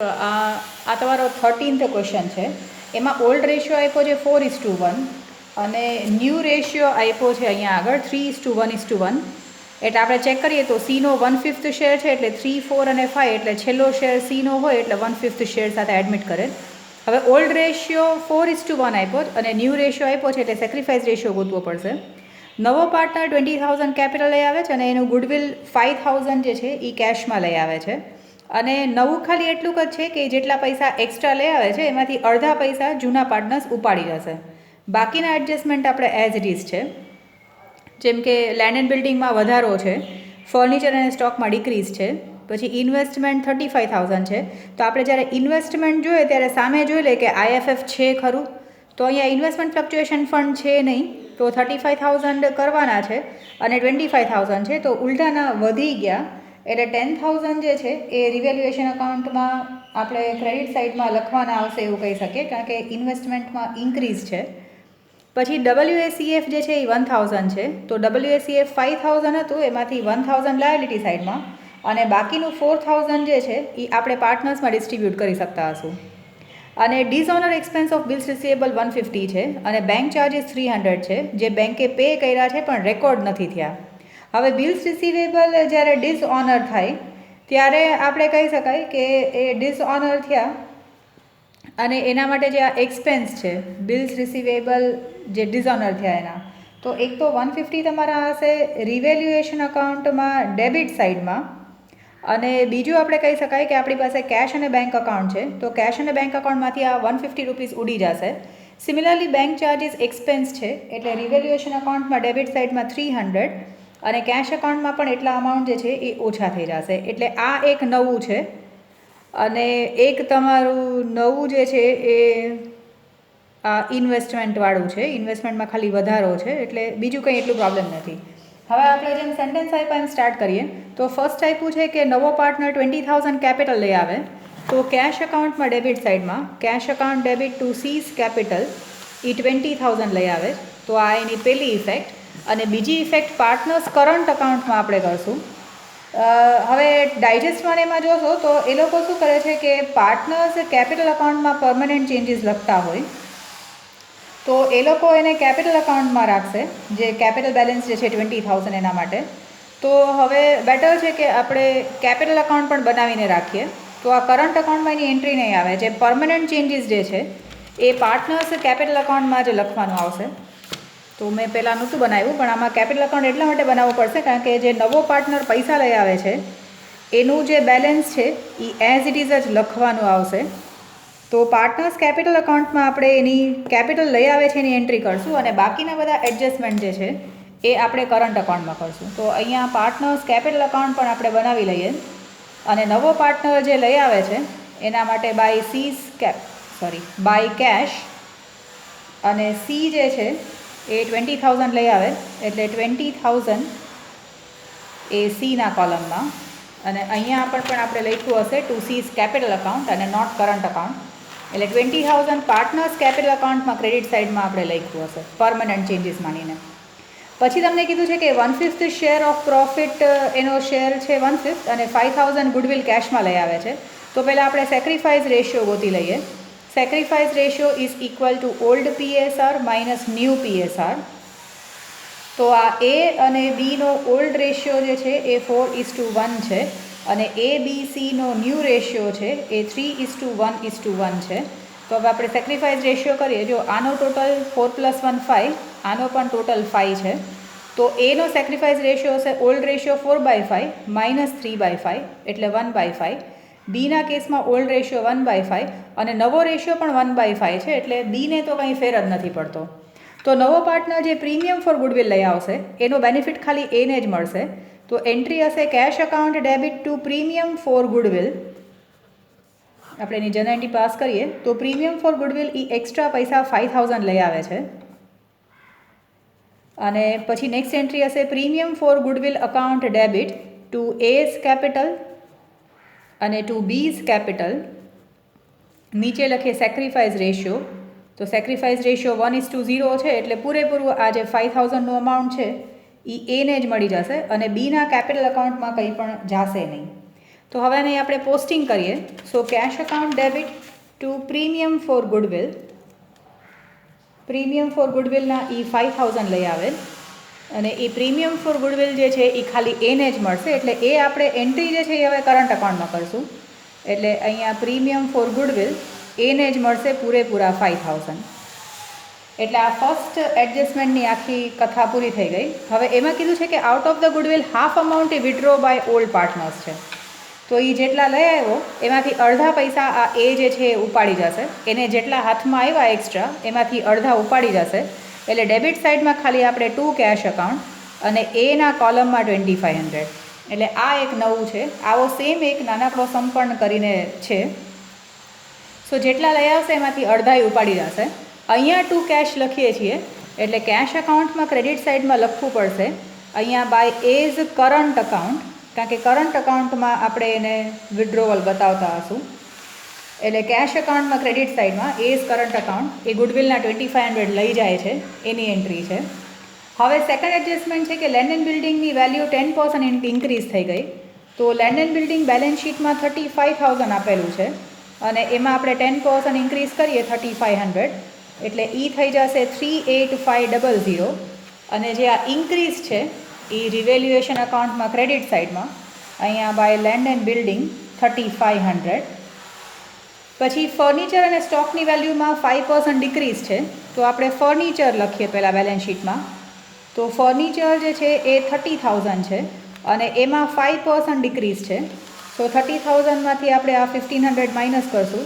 આ તમારો 13th question છે. એમાં ઓલ્ડ રેશિયો આપ્યો છે 4:1 અને ન્યૂ રેશિયો આપ્યો છે અહીંયા આગળ 3:1:1. એટલે આપણે ચેક કરીએ તો સીનો 1/5 શેર છે, એટલે 3, 4 અને 5, એટલે છેલ્લો શેર સીનો હોય એટલે 1/5 શેર સાથે એડમિટ કરે. હવે ઓલ્ડ રેશિયો 4:1 આપ્યો અને ન્યૂ રેશિયો આપ્યો છે, એટલે સેક્રિફાઈસ રેશિયો ગોતવો પડશે. નવો પાર્ટનર 20,000 કેપિટલ લઈ આવે છે અને એનું ગુડવિલ 5,000 જે છે એ કેશમાં લઈ આવે છે. અને નવું ખાલી એટલું જ છે કે જેટલા પૈસા એક્સ્ટ્રા લઈ આવે છે એમાંથી અડધા પૈસા જૂના પાર્ટનર્સ ઉપાડી જશે. બાકીના એડજસ્ટમેન્ટ આપણે એઝ ઇટ ઇઝ છે. જેમ કે લેન્ડ એન્ડ બિલ્ડિંગમાં વધારો છે, ફર્નિચર અને સ્ટોકમાં ડિક્રીઝ છે, પછી ઇન્વેસ્ટમેન્ટ 35,000 છે. તો આપણે જ્યારે ઇન્વેસ્ટમેન્ટ જોઈએ ત્યારે સામે જોઈ લે કે IFF છે ખરું, તો અહીંયા ઇન્વેસ્ટમેન્ટ ફ્લક્ચ્યુએશન ફંડ છે નહીં, તો 35,000 કરવાના છે અને 25,000 છે, તો ઉલટાના વધી ગયા. એટલે 10,000 જે છે એ રિવેલ્યુએશન અકાઉન્ટમાં આપણે ક્રેડિટ સાઇડમાં લખવાના આવશે એવું કહી શકીએ, કારણ કે ઇન્વેસ્ટમેન્ટમાં ઇન્ક્રીઝ છે. પછી WACF જે છે એ 1,000 છે, તો WACF 5,000 હતું, એમાંથી 1,000 લાયબિલિટી સાઇડમાં અને બાકીનું 4,000 જે છે એ આપણે પાર્ટનર્સમાં ડિસ્ટ્રીબ્યુટ કરી શકતા હશું. અને ડિસઓનર એક્સપેન્સ ઓફ બિલ્સ રિસીવેબલ 150 છે અને બેંક ચાર્જીસ 300 છે, જે બેંકે પે કર્યા છે પણ રેકોર્ડ નથી થયા. હવે બિલ્સ રિસીવેબલ જ્યારે ડિસઓનર થાય ત્યારે આપણે કહી શકાય કે એ ડિસઓનર થયા અને એના માટે જે આ એક્સપેન્સ છે બિલ્સ રિસીવેબલ જે ડિસઓનર થયા એના, તો એક તો 150 તમારા હશે રિવેલ્યુએશન અકાઉન્ટમાં ડેબિટ સાઇડમાં, અને બીજું આપણે કહી શકાય કે આપણી પાસે કેશ અને બેંક અકાઉન્ટ છે, તો કેશ અને બેંક અકાઉન્ટમાંથી આ 150 રૂપીસ ઉડી જશે. સિમિલરલી બેંક ચાર્જીસ એક્સપેન્સ છે, એટલે રિવેલ્યુએશન અકાઉન્ટમાં ડેબિટ સાઇડમાં 300 અને કેશ અકાઉન્ટમાં પણ એટલા અમાઉન્ટ જે છે એ ઓછા થઈ જશે. એટલે આ એક નવું છે અને એક તમારું નવું જે છે એ આ ઇન્વેસ્ટમેન્ટવાળું છે. ઇન્વેસ્ટમેન્ટમાં ખાલી વધારો છે, એટલે બીજું કંઈ એટલું પ્રોબ્લેમ નથી. હવે આપણે જેમ સેન્ટેન્સ આપ્યા એમ સ્ટાર્ટ કરીએ. તો ફર્સ્ટ આપ્યું છે કે નવો પાર્ટનર 20,000 કેપિટલ લઈ આવે, તો કેશ અકાઉન્ટમાં ડેબિટ સાઇડમાં cash account debit to C's capital એ 20,000 લઈ આવે, તો આ એની પહેલી ઇફેક્ટ. અને બીજી ઇફેક્ટ પાર્ટનર્સ કરંટ અકાઉન્ટમાં આપણે કરશું. હવે ડાયજેસ્ટમાં એમાં જોશો તો એ લોકો શું કરે છે કે પાર્ટનર્સ કેપિટલ અકાઉન્ટમાં પરમનન્ટ ચેન્જીસ લખતા હોય, તો એ લોકો એને કેપિટલ અકાઉન્ટમાં રાખશે, જે કેપિટલ બેલેન્સ જે છે 20,000 એના માટે. તો હવે બેટર છે કે આપણે કેપિટલ અકાઉન્ટ પણ બનાવીને રાખીએ, તો આ કરંટ અકાઉન્ટમાં એની એન્ટ્રી નહીં આવે. જે પરમનન્ટ ચેન્જીસ જે છે એ પાર્ટનર્સ કેપિટલ અકાઉન્ટમાં જ લખવાનું આવશે. તો મેં પહેલાં નહોતું બનાવ્યું, પણ આમાં કેપિટલ અકાઉન્ટ એટલા માટે બનાવવું પડશે કારણ કે જે નવો પાર્ટનર પૈસા લઈ આવે છે એનું જે બેલેન્સ છે એ એઝ ઇટ ઇઝ જ લખવાનું આવશે. તો પાર્ટનર્સ કેપિટલ અકાઉન્ટમાં આપણે એની કેપિટલ લઈ આવે છે એની એન્ટ્રી કરશું અને બાકીના બધા એડજસ્ટમેન્ટ જે છે એ આપણે કરંટ અકાઉન્ટમાં કરશું. તો અહીંયા પાર્ટનર્સ કેપિટલ અકાઉન્ટ પણ આપણે બનાવી લઈએ અને નવો પાર્ટનર જે લઈ આવે છે એના માટે બાય કેશ અને સી જે છે એ 20,000 લઈ આવે, એટલે 20,000 એ સીના કોલમમાં, અને અહીંયા પણ આપણે લખ્યું હશે ટુ સીઝ કેપિટલ અકાઉન્ટ અને નોટ કરંટ અકાઉન્ટ, એટલે 20,000 પાર્ટનર્સ કેપિટલ અકાઉન્ટમાં ક્રેડિટ સાઇડમાં આપણે લખ્યું હશે પરમનન્ટ ચેન્જીસ માનીને. પછી તમને કીધું છે કે 1/5 શેર ઓફ પ્રોફિટ એનો શેર છે 1/5 અને 5,000 ગુડવિલ કેશમાં લઈ આવે છે. તો પહેલાં આપણે સેક્રિફાઈસ રેશિયો ગોતી લઈએ. Sacrifice ratio is equal to old PSR minus new PSR. તો આ A અને Bનો ઓલ્ડ રેશિયો જે છે એ 4:1 છે અને ABCનો ન્યૂ રેશિયો છે એ 3:1:1 છે. તો હવે આપણે સેક્રિફાઈસ રેશિયો કરીએ. જો આનો ટોટલ 4 + 1 5, આનો પણ ટોટલ 5 છે, તો એનો સેક્રિફાઈસ રેશિયો હશે ઓલ્ડ રેશિયો 4/5 માઇનસ 3/5 એટલે 1/5. બીના કેસમાં ઓલ્ડ રેશિયો 1/5 અને નવો રેશિયો પણ 1/5 છે, એટલે બીને તો કંઈ ફેર જ નથી પડતો. તો નવો પાર્ટનર જે પ્રીમિયમ ફોર ગુડવિલ લઈ આવશે એનો બેનિફિટ ખાલી એને જ મળશે. તો એન્ટ્રી હશે cash account debit to premium for goodwill. આપણે એની જનરલ એન્ટ્રી પાસ કરીએ તો પ્રીમિયમ ફોર ગુડવિલ એ એક્સ્ટ્રા પૈસા 5,000 લઈ આવે છે. અને પછી નેક્સ્ટ એન્ટ્રી હશે premium for goodwill account debit to A's capital અને ટુ બીઝ કેપિટલ. નીચે લખીએ સેક્રિફાઈસ રેશિયો, તો સેક્રિફાઈસ રેશિયો 1:0 છે, એટલે પૂરેપૂરું આ જે 5,000નું અમાઉન્ટ છે એ એને જ મળી જશે અને બીના કેપિટલ અકાઉન્ટમાં કંઈ પણ જશે નહીં. તો હવે અહીં આપણે પોસ્ટિંગ કરીએ. So cash account debit to premium for goodwill. Premium for ગુડવિલના એ 5000 લઈ આવે અને એ પ્રીમિયમ ફોર ગુડવિલ જે છે એ ખાલી એને જ મળશે. એટલે એ આપણે એન્ટ્રી જે છે એ હવે કરંટ અકાઉન્ટમાં કરશું. એટલે અહીંયા પ્રીમિયમ ફોર ગુડવિલ એને જ મળશે પૂરેપૂરા 5000. એટલે આ ફર્સ્ટ એડજસ્ટમેન્ટની આખી કથા પૂરી થઈ ગઈ. હવે એમાં કીધું છે કે out of the goodwill half amount એ વિડ્રો બાય ઓલ્ડ પાર્ટનર્સ છે. તો એ જેટલા લઈ આવ્યો એમાંથી અડધા પૈસા આ એ જે છે એ ઉપાડી જશે. એને જેટલા હાથમાં આવ્યા એક્સ્ટ્રા એમાંથી અડધા ઉપાડી જશે. એટલે ડેબિટ સાઇડમાં ખાલી આપણે ટુ કેશ અકાઉન્ટ અને એના કોલમમાં 2500. એટલે આ એક નવું છે. આવો સેમ એક નાનકડો સમ પણ કરીને છે. સો જેટલા લઈ આવશે એમાંથી અડધાય ઉપાડી જશે. અહીંયા ટુ કેશ લખીએ છીએ એટલે કેશ અકાઉન્ટમાં ક્રેડિટ સાઇડમાં લખવું પડશે અહીંયા બાય એઝ કરંટ અકાઉન્ટ, કારણ કે કરંટ અકાઉન્ટમાં આપણે એને વિડ્રોવલ બતાવતા હશું. એટલે કેશ અકાઉન્ટમાં ક્રેડિટ સાઇડમાં એઝ કરંટ અકાઉન્ટ એ ગુડવિલના 2500 લઈ જાય છે એની એન્ટ્રી છે. હવે સેકન્ડ એડજસ્ટમેન્ટ છે કે લેન્ડ એન્ડ બિલ્ડિંગની વેલ્યુ 10% ઇન્ક્રીઝ થઈ ગઈ. તો લેન્ડ એન્ડ બિલ્ડિંગ બેલેન્સ શીટમાં 35,000 આપેલું છે અને એમાં આપણે 10% ઇન્ક્રીઝ કરીએ 3500 એટલે એ થઈ જશે 38500. અને જે આ ઇન્ક્રીઝ છે એ રિવેલ્યુએશન અકાઉન્ટમાં ક્રેડિટ સાઇડમાં અહીંયા બાય લેન્ડ એન્ડ બિલ્ડિંગ 3500. પછી ફર્નિચર અને સ્ટોકની વેલ્યુમાં 5% ડિક્રીઝ છે. તો આપણે ફર્નિચર લખીએ પહેલાં બેલેન્સ શીટમાં. તો ફર્નિચર જે છે એ 30,000 છે અને એમાં 5% ડિક્રીઝ છે. તો 30,000માંથી આપણે આ 1500 માઇનસ કરશું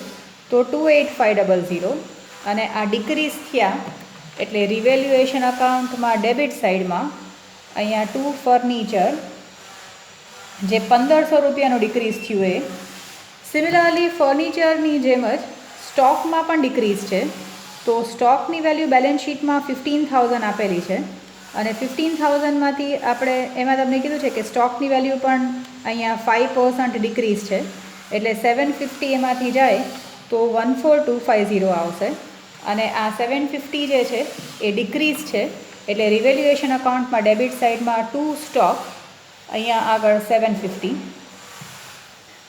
તો 28500. અને આ ડિક્રીઝ થયા એટલે રિવેલ્યુએશન અકાઉન્ટમાં ડેબિટ સાઇડમાં અહીંયા ટુ ફર્નિચર જે 1500 રૂપિયાનું ડિક્રીઝ થયું એ. સિમિલરલી ફર્નિચરની જેમ જ સ્ટોકમાં પણ ડિક્રીઝ છે. તો સ્ટોકની વેલ્યુ બેલેન્સ શીટમાં 15,000 આપેલી છે અને 15,000માંથી આપણે એમાં તમને કીધું છે કે સ્ટોકની વેલ્યુ પણ અહીંયા 5% ડિક્રીઝ છે એટલે 750 એમાંથી જાય તો 14250 આવશે. અને આ 750 જે છે એ ડિક્રીઝ છે એટલે રિવેલ્યુએશન અકાઉન્ટમાં ડેબિટ સાઇડમાં ટુ સ્ટોક અહીંયા આગળ 750.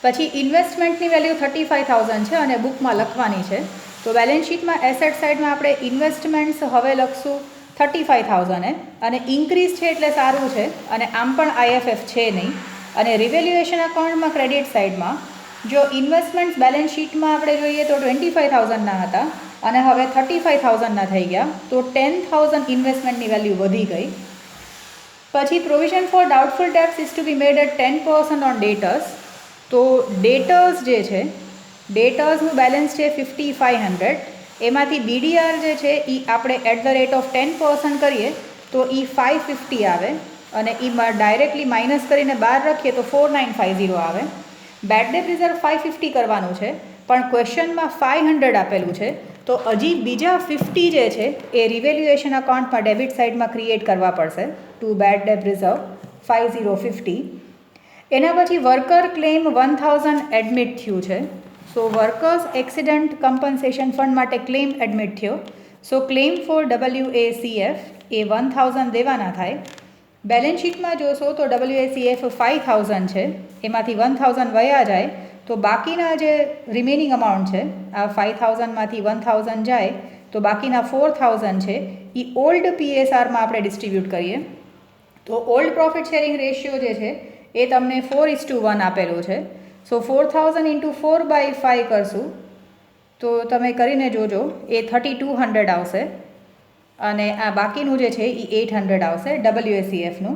પછી ઇન્વેસ્ટમેન્ટની વેલ્યુ 35,000 છે અને બુકમાં લખવાની છે. તો બેલેન્સ શીટમાં એસેટ સાઇડમાં આપણે ઇન્વેસ્ટમેન્ટ્સ હવે લખશું 35,000 અને ઇન્ક્રીઝ છે એટલે સારું છે અને આમ પણ IFF છે નહીં. અને રિવેલ્યુએશન અકાઉન્ટમાં ક્રેડિટ સાઇડમાં જો ઇન્વેસ્ટમેન્ટ્સ બેલેન્સ શીટમાં આપણે જોઈએ તો 25,000ના હતા અને હવે 35,000ના થઈ ગયા. તો 10,000 ઇન્વેસ્ટમેન્ટની વેલ્યુ વધી ગઈ. પછી provision for doubtful debts is to be made at 10% on debtors. તો ડેટર્સ જે છે ડેટર્સનું બેલેન્સ છે 5,500. એમાંથી BDR જે છે એ આપણે @10% કરીએ તો એ 550 આવે અને એમાં ડાયરેક્ટલી માઇનસ કરીને બહાર રાખીએ તો 4950 આવે. બેડ ડેટ રિઝર્વ 550 કરવાનું છે પણ ક્વેશ્ચનમાં 500 આપેલું છે તો હજી બીજા 50 જે છે એ રિવેલ્યુએશન અકાઉન્ટમાં ડેબિટ સાઇડમાં ક્રિએટ કરવા પડશે ટુ બેડ ડેટ રિઝર્વ 5050. એના પછી વર્કર ક્લેમ 1000 એડમિટ થયું છે. સો વર્કર્સ એક્સિડન્ટ કમ્પન્સેશન ફંડ માટે ક્લેમ એડમિટ થયો. સો ક્લેમ ફોર WACF એ 1000 દેવાના થાય. બેલેન્સ શીટમાં જોશો તો WACF 5000 છે એમાંથી 1000 વયા જાય તો બાકીના જે રિમેનિંગ અમાઉન્ટ છે આ 5000માંથી 1000 જાય તો બાકીના 4000 છે એ ઓલ્ડ PSRમાં આપણે ડિસ્ટ્રીબ્યુટ કરીએ. તો ઓલ્ડ પ્રોફિટ શેરિંગ રેશિયો જે છે એ તમને 4:1 આપેલો છે. સો 4000 ઇન્ટુ 4/5 કરશું તો તમે કરીને જોજો એ 3200 આવશે અને આ બાકીનું જે છે એ 800 આવશે WACFનું.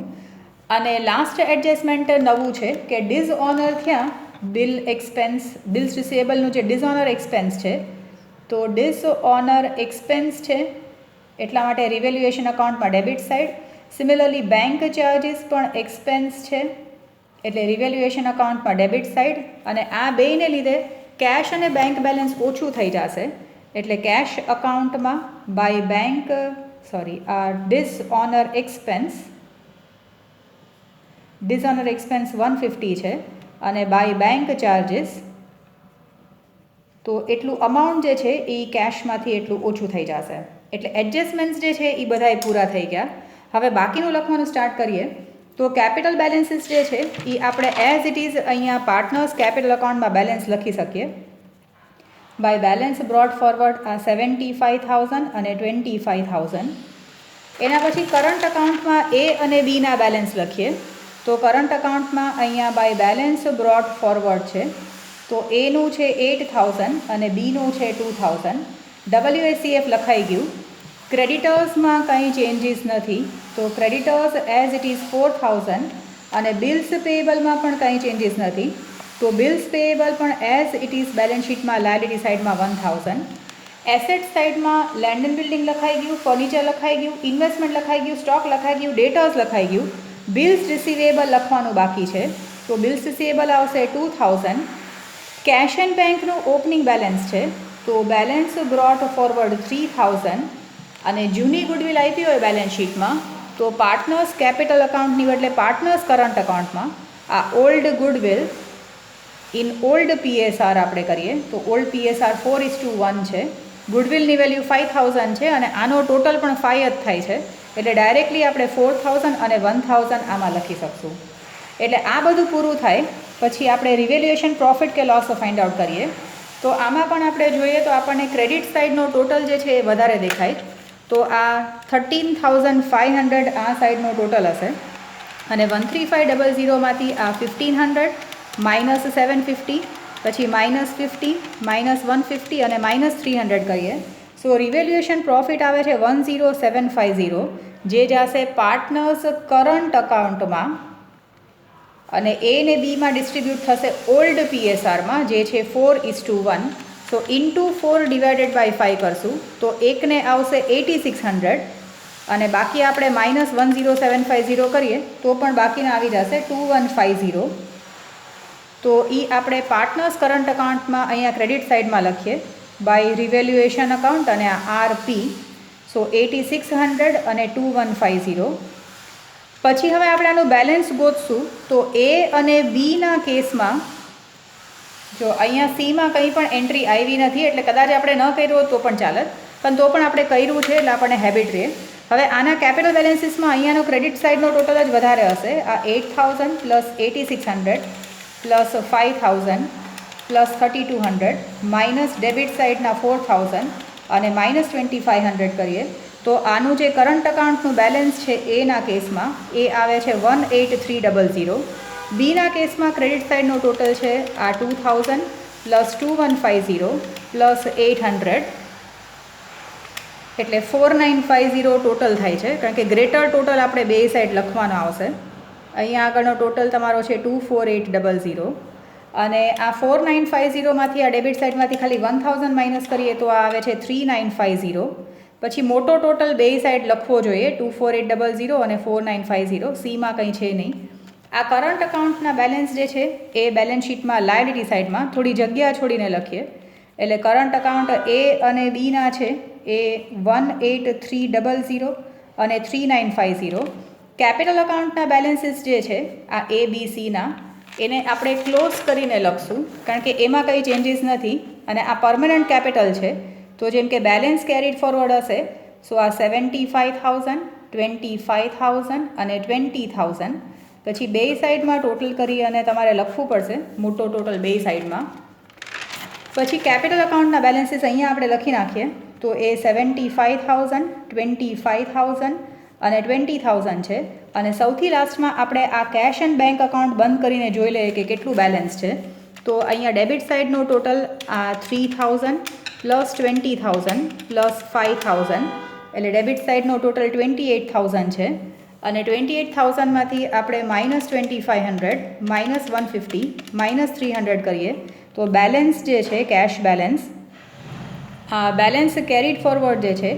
અને લાસ્ટ એડજસ્ટમેન્ટ નવું છે કે ડિસઓનર થયા બિલ્સ રિસીવેબલનું જે ડિસઓનર એક્સપેન્સ છે તો ડિસઓનર એક્સપેન્સ છે એટલા માટે રિવેલ્યુએશન અકાઉન્ટમાં debit side. Similarly bank charges પણ એક્સપેન્સ છે એટલે રિવેલ્યુએશન અકાઉન્ટમાં ડેબિટ સાઇડ. અને આ બેયને લીધે કેશ અને બેંક બેલેન્સ ઓછું થઈ જશે એટલે કેશ અકાઉન્ટમાં બાય બેંક આ ડિસઓનર એક્સપેન્સ 150 છે અને બાય બેંક ચાર્જીસ તો એટલું અમાઉન્ટ જે છે એ કેશમાંથી એટલું ઓછું થઈ જશે. એટલે એડજસ્ટમેન્ટ્સ જે છે એ બધાય પૂરા થઈ ગયા. હવે બાકીનું લખવાનું સ્ટાર્ટ કરીએ. તો કેપિટલ બેલેન્સીસ જે છે એ આપણે એઝ ઇટ ઇઝ અહીંયા પાર્ટનર્સ કેપિટલ અકાઉન્ટમાં બેલેન્સ લખી શકીએ. બાય બેલેન્સ બ્રોટ ફોરવર્ડ આ 75,000 અને 25,000. એના પછી કરંટ અકાઉન્ટમાં એ અને બીના બેલેન્સ લખીએ. તો કરંટ અકાઉન્ટમાં અહીંયા બાય બેલેન્સ બ્રોટ ફોરવર્ડ છે. તો એનું છે 8,000 અને બીનું છે 2,000. WACF લખાઈ ગયું. ક્રેડિટર્સમાં કંઈ ચેન્જીસ નથી. તો ક્રેડિટર્સ એઝ ઇટ ઇઝ 4,000 અને બિલ્સ પેએબલમાં પણ કંઈ ચેન્જીસ નથી. તો બિલ્સ પેએબલ પણ એઝ ઇટ ઇઝ બેલેન્સ શીટમાં લાયબિલિટી સાઇડમાં 1,000. એસેટ સાઇડમાં લેન્ડ એન્ડ બિલ્ડિંગ લખાઈ ગયું, ફર્નિચર લખાઈ ગયું, ઇન્વેસ્ટમેન્ટ લખાઈ ગયું, સ્ટોક લખાઈ ગયું, ડેટર્સ લખાઈ ગયું. બિલ્સ રિસીવેબલ લખવાનું બાકી છે. તો બિલ્સ રિસીવેબલ આવશે 2,000. કેશ એન્ડ બેંકનું ઓપનિંગ બેલેન્સ છે. તો બેલેન્સ બ્રોટ ફોરવર્ડ 3,000 અને જૂની ગુડવિલ આપી હોય બેલેન્સ શીટમાં તો પાર્ટનર્સ કેપિટલ અકાઉન્ટની બદલે પાર્ટનર્સ કરંટ અકાઉન્ટમાં આ old goodwill in old PSR આપણે કરીએ તો ઓલ્ડ PSR 4:1 છે. ગુડવિલની વેલ્યુ 5,000 છે અને આનો ટોટલ પણ 5 જ થાય છે. એટલે ડાયરેક્ટલી આપણે 4,000 અને 1,000 આમાં લખી શકશું. એટલે આ બધું પૂરું થાય પછી આપણે રિવેલ્યુએશન પ્રોફિટ કે લોસ ફાઇન્ડ આઉટ કરીએ. તો આમાં પણ આપણે જોઈએ તો આપણને ક્રેડિટ સાઇડનો ટોટલ જે છે એ વધારે દેખાય. તો આ 13,500 આ સાઇડનો ટોટલ હશે અને 13500માંથી આ 1,500 માઇનસ 750 પછી -50 -150 અને -300 કરીએ. સો રિવેલ્યુએશન પ્રોફિટ આવે છે 10750 જે જશે પાર્ટનર્સ કરંટ અકાઉન્ટમાં અને એ ને બીમાં ડિસ્ટ્રીબ્યુટ થશે ઓલ્ડ PSRમાં જે છે 4:1. સો ઇન્ટુ 4 ડિવાઇડેડ બાય 5 કરશું તો એકને આવશે 8600 અને બાકી આપણે -10750 કરીએ તો પણ બાકીના આવી જશે 2150. તો એ આપણે પાર્ટનર્સ કરંટ અકાઉન્ટમાં અહીંયા ક્રેડિટ સાઇડમાં લખીએ બાય રિવેલ્યુએશન અકાઉન્ટ અને આ RP. સો 8600 અને 2150. પછી હવે આપણે આનું બેલેન્સ ગોતશું. તો એ અને બીના કેસમાં જો અહીંયા સીમાં કંઈ પણ એન્ટ્રી આવી નથી એટલે કદાચ આપણે ન કર્યું હોત તો પણ ચાલત, પણ તો પણ આપણે કર્યું છે એટલે આપણને હેબિટ રહે. હવે આના કેપિટલ બેલેન્સીસમાં અહીંયાનો ક્રેડિટ સાઇડનો ટોટલ જ વધારે હશે. આ 8,000 plus 8600 plus 5,000 plus 3,200 minus debit સાઇડના 4,000 અને -2,500 કરીએ તો આનું જે કરંટ અકાઉન્ટનું બેલેન્સ છે એના કેસમાં એ આવે છે 18,300. બીના કેસમાં ક્રેડિટ સાઇડનો ટોટલ છે આ 2,000 પ્લસ 2,150 પ્લસ 800 એટલે 4,950 ટોટલ થાય છે. કારણ કે ગ્રેટર ટોટલ આપણે બે સાઈડ લખવાનો આવશે. અહીંયા આગળનો ટોટલ તમારો છે 24,800 અને આ 4,950માંથી આ ડેબિટ સાઇડમાંથી ખાલી 1,000 માઇનસ કરીએ તો આ આવે છે 3,950. પછી મોટો ટોટલ બે સાઈડ લખવો જોઈએ 24,800 અને 4,950. સીમાં કંઈ છે નહીં. આ કરંટ અકાઉન્ટના બેલેન્સ જે છે એ બેલેન્સ શીટમાં લાયબિલિટી સાઇડમાં થોડી જગ્યા છોડીને લખીએ. એટલે કરંટ અકાઉન્ટ એ અને બીના છે એ 18,300 અને 3,950. કેપિટલ અકાઉન્ટના બેલેન્સીસ જે છે આ ABCના એને આપણે ક્લોઝ કરીને લખશું કારણ કે એમાં કંઈ ચેન્જીસ નથી અને આ પરમનન્ટ કેપિટલ છે. તો જેમ કે બેલેન્સ કેરીડ ફોરવર્ડ હશે સો આ 75,000 25,000 અને 20,000. પછી બે સાઈડમાં ટોટલ કરી અને તમારે લખવું પડશે મોટો ટોટલ બે સાઈડમાં. પછી કેપિટલ અકાઉન્ટના બેલેન્સીસ અહીંયા આપણે લખી નાખીએ તો એ 75,000 25,000 અને 20,000 છે અને સૌથી લાસ્ટમાં આપણે આ કેશ એન્ડ બેંક અકાઉન્ટ બંધ કરીને જોઈ લઈએ કે કેટલું બેલેન્સ છે. તો અહીંયા ડેબિટ સાઇડનું ટોટલ આ 3,000 પ્લસ 20,000 પ્લસ 5,000 એટલે ડેબિટ સાઇડનો ટોટલ 28,000 છે અને 28,000માંથી આપણે -2,500 -150 -300 કરીએ તો બેલેન્સ જે છે કેશ બેલેન્સ આ બેલેન્સ કેરીડ ફોરવર્ડ જે છે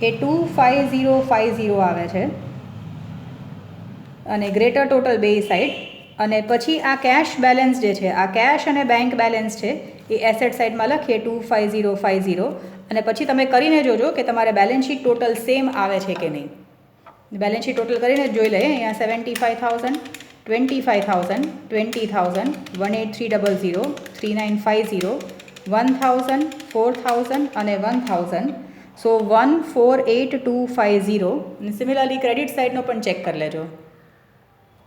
એ 2,5050 આવે છે અને ગ્રેટર ટોટલ બે સાઈડ. અને પછી આ કેશ બેલેન્સ જે છે આ કેશ અને બેંક બેલેન્સ છે એ એસેટ સાઇડમાં લખીએ 2,5050 અને પછી તમે કરીને જોજો કે તમારે બેલેન્સ શીટ ટોટલ સેમ આવે છે કે નહીં. બેલેન્સ શીટ ટોટલ કરીને જ જોઈ લઈએ. અહીંયા 75,000 25,000 20,000 18,300 3,950 1,000 4,000 અને 1,000. સો 148,250. સિમિલરલી ક્રેડિટ સાઇડનો પણ ચેક કરી લેજો.